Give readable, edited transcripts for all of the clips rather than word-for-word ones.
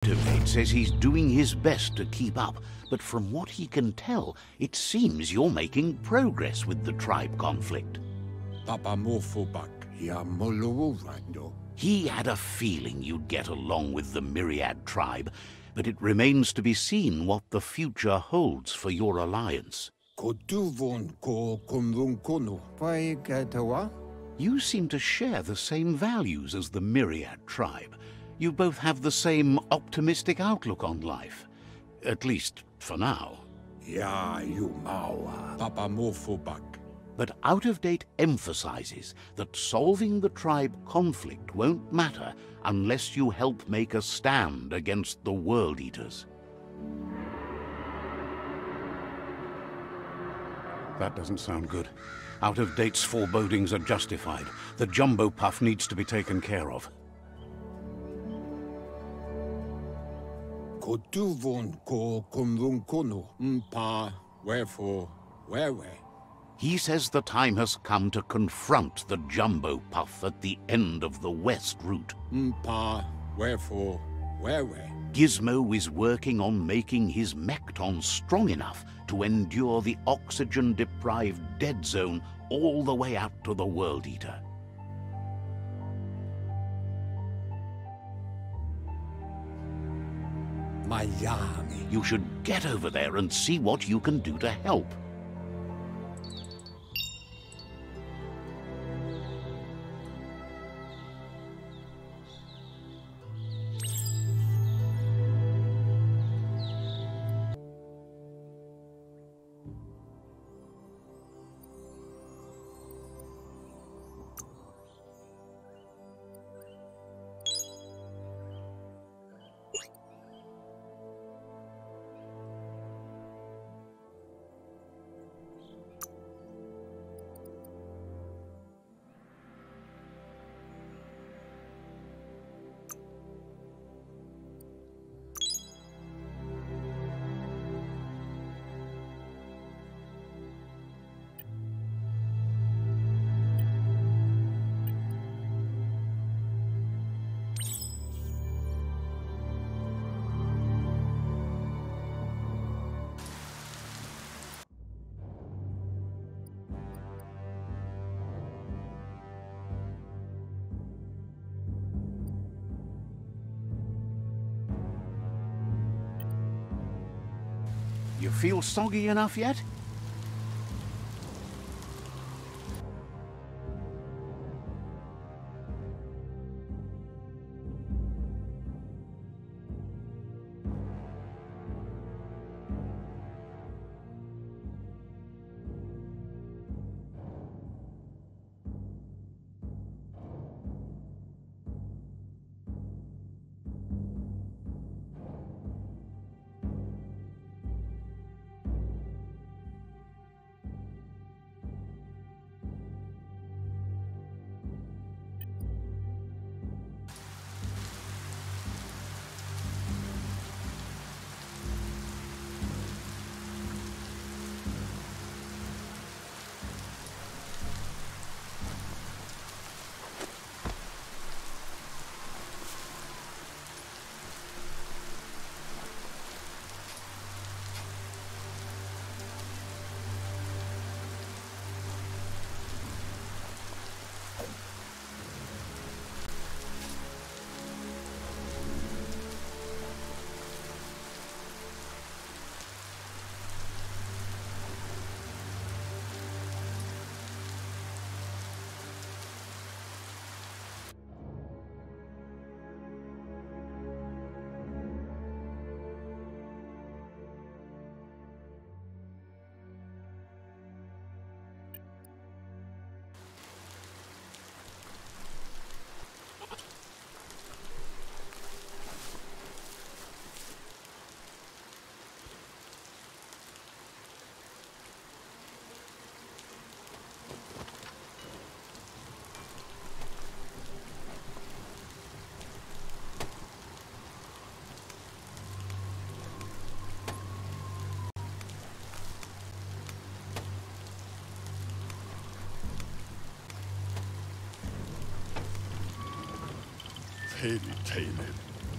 Out-of-date says he's doing his best to keep up, but from what he can tell, it seems you're making progress with the tribe conflict. He had a feeling you'd get along with the Myriad tribe, but it remains to be seen what the future holds for your alliance. You seem to share the same values as the Myriad tribe. You both have the same optimistic outlook on life. At least, for now. But Out-of-Date emphasizes that solving the tribe conflict won't matter unless you help make a stand against the World Eaters. That doesn't sound good. Out-of-Date's forebodings are justified. The Jumbo Puff needs to be taken care of. He says the time has come to confront the Jumbo Puff at the end of the West route. Gizmo is working on making his mechton strong enough to endure the oxygen-deprived dead zone all the way out to the World Eater. You should get over there and see what you can do to help. You feel soggy enough yet?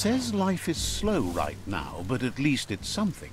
Says life is slow right now, but at least it's something.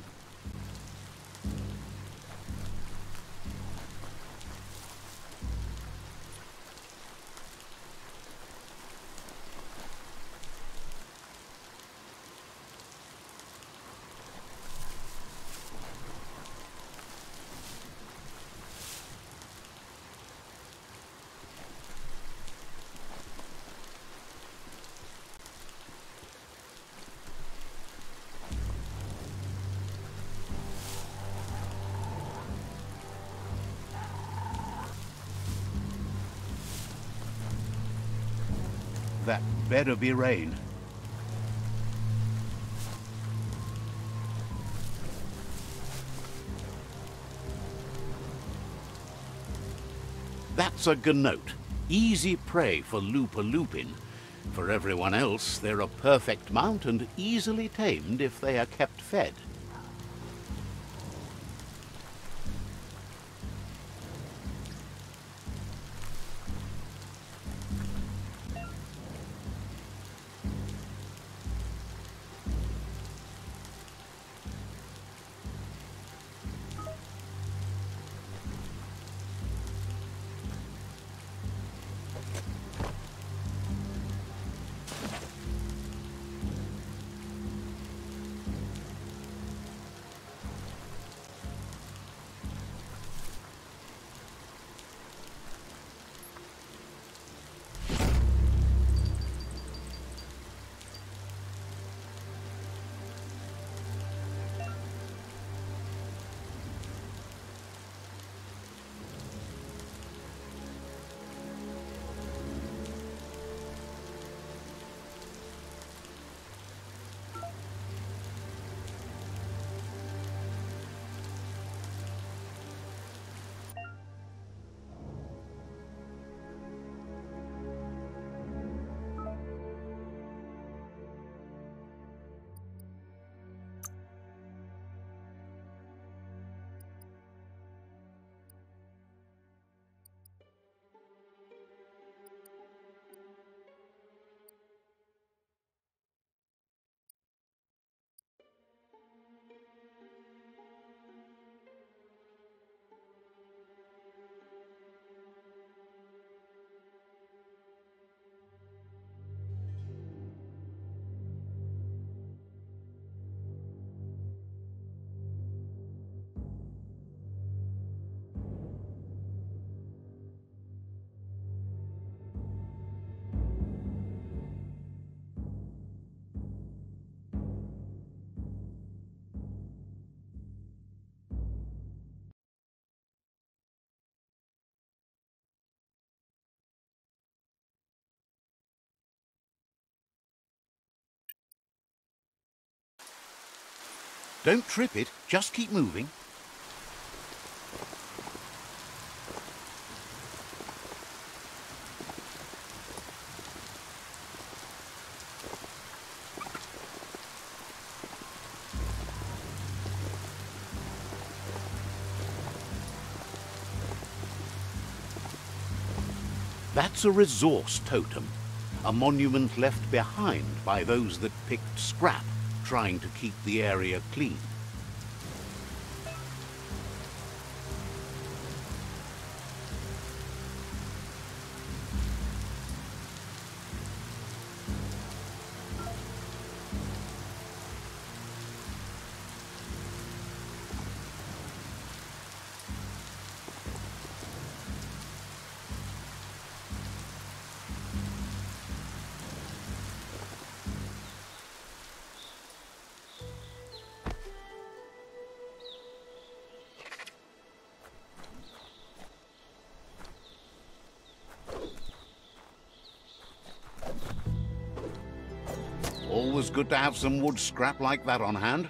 That better be rain. That's a gnote. Easy prey for Lupin. For everyone else, they're a perfect mount and easily tamed if they are kept fed. Don't trip it, just keep moving. That's a resource totem, a monument left behind by those that picked scrap, trying to keep the area clean. Always good to have some wood scrap like that on hand.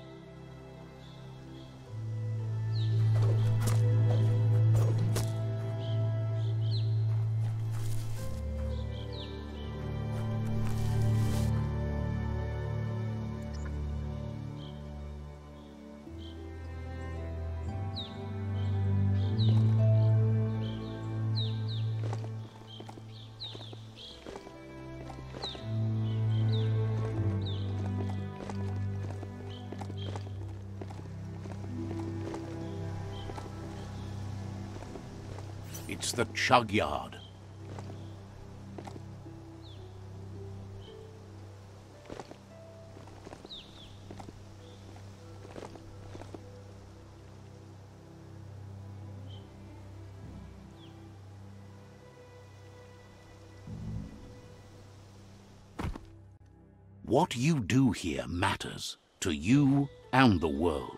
It's the chug yard. What you do here matters to you and the world.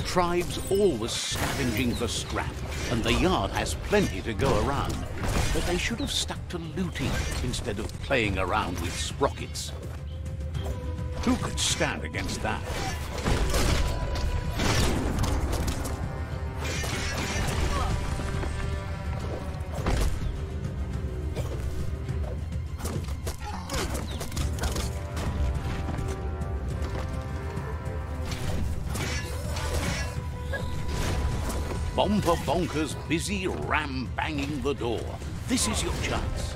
Tribes always scavenging for scrap, and the yard has plenty to go around. But they should have stuck to looting instead of playing around with sprockets. Who could stand against that? Bomper Bonker's busy ram-banging the door. This is your chance.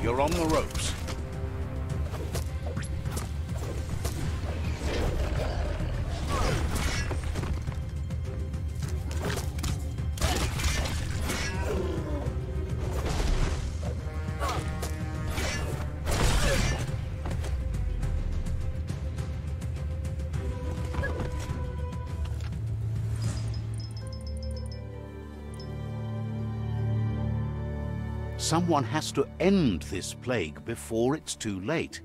You're on the ropes. Someone has to end this plague before it's too late.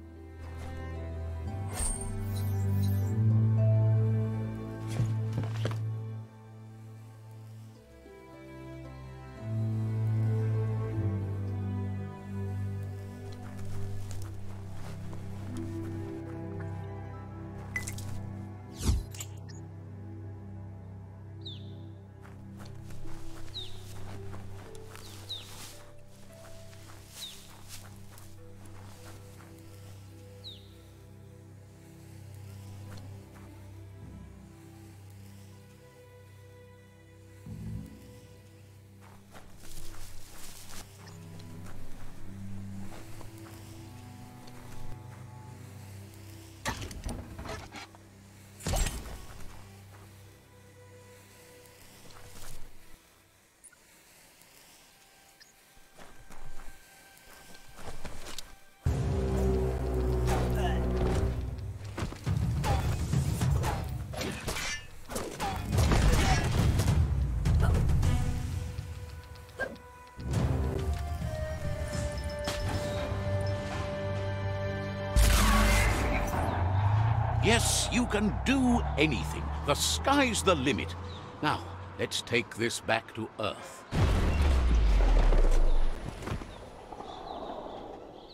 Yes, you can do anything. The sky's the limit. Now, let's take this back to Earth.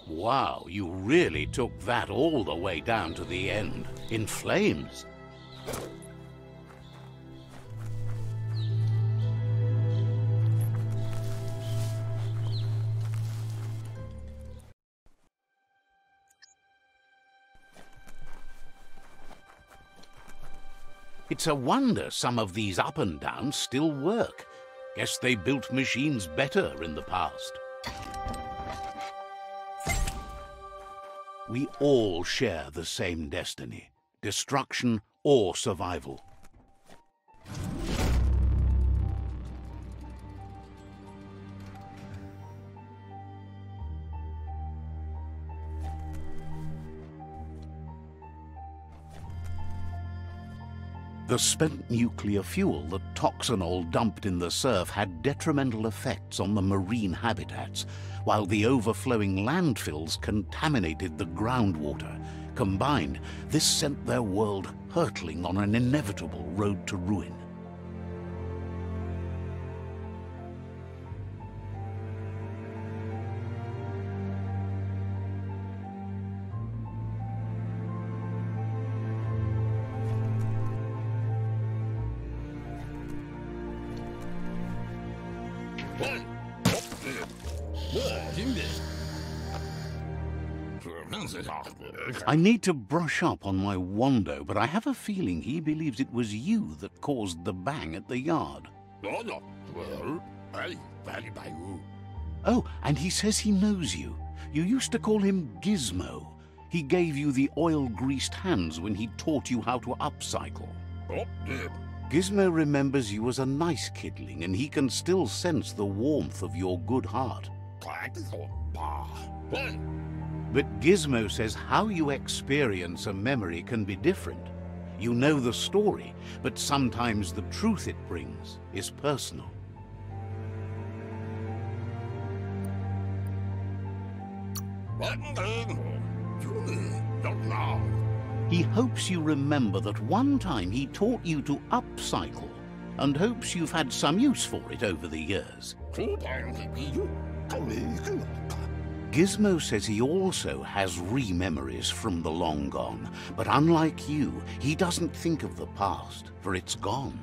Wow, you really took that all the way down to the end, in flames. It's a wonder some of these up and downs still work. Guess they built machines better in the past. We all share the same destiny, destruction or survival. The spent nuclear fuel that Toxanol dumped in the surf had detrimental effects on the marine habitats, while the overflowing landfills contaminated the groundwater. Combined, this sent their world hurtling on an inevitable road to ruin. I need to brush up on my Wando, but I have a feeling he believes it was you that caused the bang at the yard. Oh, and he says he knows you. You used to call him Gizmo. He gave you the oil-greased hands when he taught you how to upcycle. Gizmo remembers you as a nice kidling, and he can still sense the warmth of your good heart. But Gizmo says how you experience a memory can be different. You know the story, but sometimes the truth it brings is personal. He hopes you remember that one time he taught you to upcycle, and hopes you've had some use for it over the years. Gizmo says he also has re-memories from the long gone, but unlike you, he doesn't think of the past, for it's gone.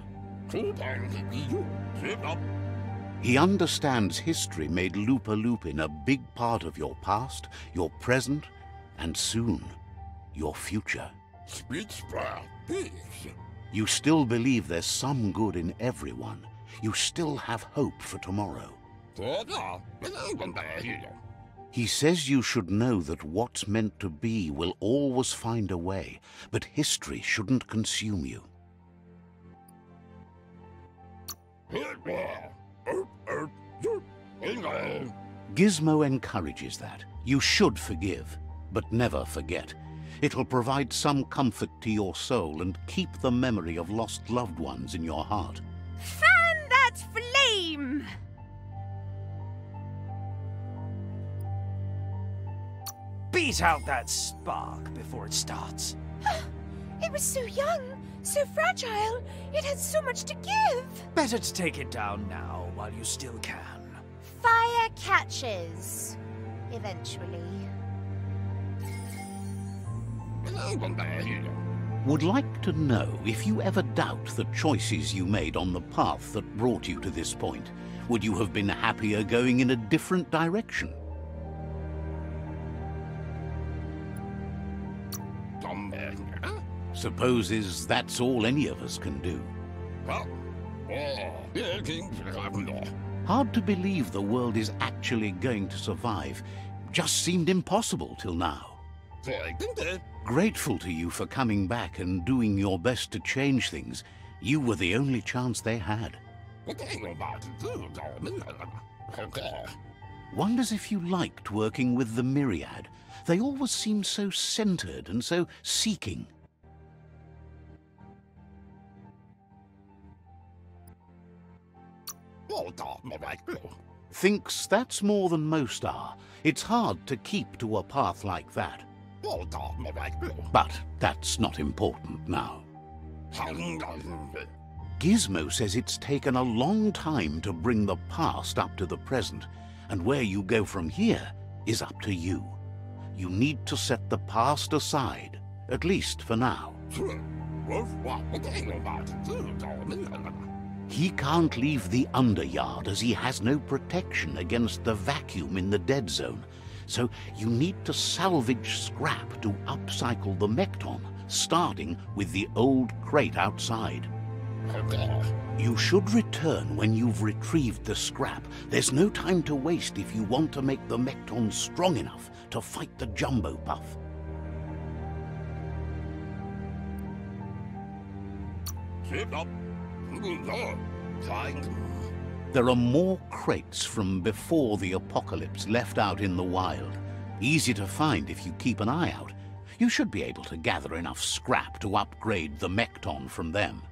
He understands history made Loopalupin a big part of your past, your present, and soon, your future. You still believe there's some good in everyone. You still have hope for tomorrow. He says you should know that what's meant to be will always find a way, but history shouldn't consume you. Gizmo encourages that. You should forgive, but never forget. It'll provide some comfort to your soul and keep the memory of lost loved ones in your heart. Fan that flame! Beat out that spark before it starts. It was so young, so fragile. It had so much to give. Better to take it down now while you still can. Fire catches. Eventually. Would like to know if you ever doubt the choices you made on the path that brought you to this point. Would you have been happier going in a different direction? Supposes that's all any of us can do. Hard to believe the world is actually going to survive. Just seemed impossible till now. Grateful to you for coming back and doing your best to change things. You were the only chance they had. Wonders if you liked working with the Myriad. They always seem so centered and so seeking. Thinks that's more than most are. It's hard to keep to a path like that. But that's not important now. Gizmo says it's taken a long time to bring the past up to the present, and where you go from here is up to you. You need to set the past aside, at least for now. He can't leave the underyard as he has no protection against the vacuum in the dead zone, so you need to salvage scrap to upcycle the mechton, starting with the old crate outside. You should return when you've retrieved the scrap. There's no time to waste if you want to make the mechton strong enough to fight the jumbo puff. There are more crates from before the apocalypse left out in the wild. Easy to find if you keep an eye out. You should be able to gather enough scrap to upgrade the mechton from them.